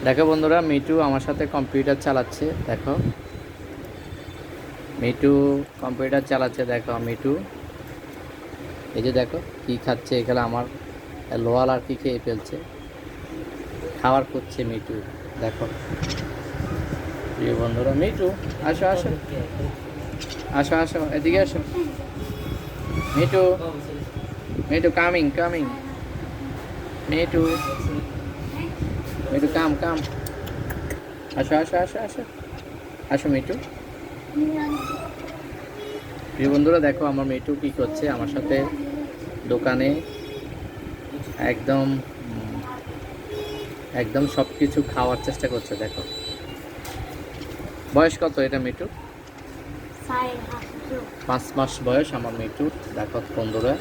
দেখো বন্ধুরা, মিটু আমার সাথে কম্পিউটার চালাচ্ছে। দেখো মিটু কম্পিউটার চালাচ্ছে। দেখো মিটু এই যে দেখো কি খাচ্ছে। এখানে আমার লোয়াল আর কি খেয়ে ফেলছে, খাবার করছে মিটু। দেখো প্রিয় বন্ধুরা, মিটু আসো আসো আসো আসো, এদিকে আসো। Mitu, Mitu coming coming, Mitu, Mitu come come, আসো আসো আসো আসো আসো মিটু। প্রিয় বন্ধুরা, দেখো আমার মিটু কি করছে আমার সাথে দোকানে। একদম একদম সব কিছু খাওয়ার চেষ্টা করছে। দেখো বয়স কত এটা মিটু? 5 মাস বয়স আমার মিটু। দেখো বন্ধুরা,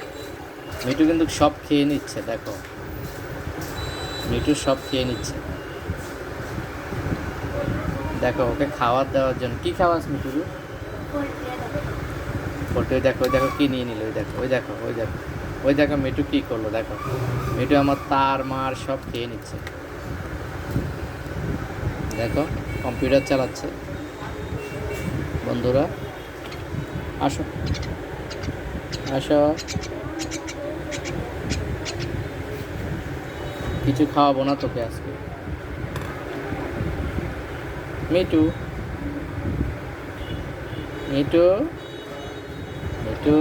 মিটু কিন্তু সব খেয়ে নিচ্ছে। দেখো মিটু সব খেয়ে নিচ্ছে। দেখো ওকে খাবার দেওয়ার জন্য কি খাওয়াস মিটু? পোল্ট্রি। দেখো ওই দেখো কি নিয়ে নিল। ওই দেখো ওই দেখো ওই দেখো ওই দেখো মিটু কি করলো। দেখো মিটু আমার তার মার সব খেয়ে নিচ্ছে। দেখো কম্পিউটার চালাচ্ছে। বন্ধুরা আসো আসো, কিছু খাওয়াবো না তোকে আজকে মিটু। Me too, me too.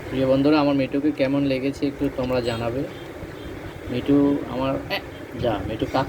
প্রিয় বন্ধুরা, আমার মিটুকে কেমন লেগেছে একটু তোমরা জানাবে। মিটু আমার যা মিটু কাক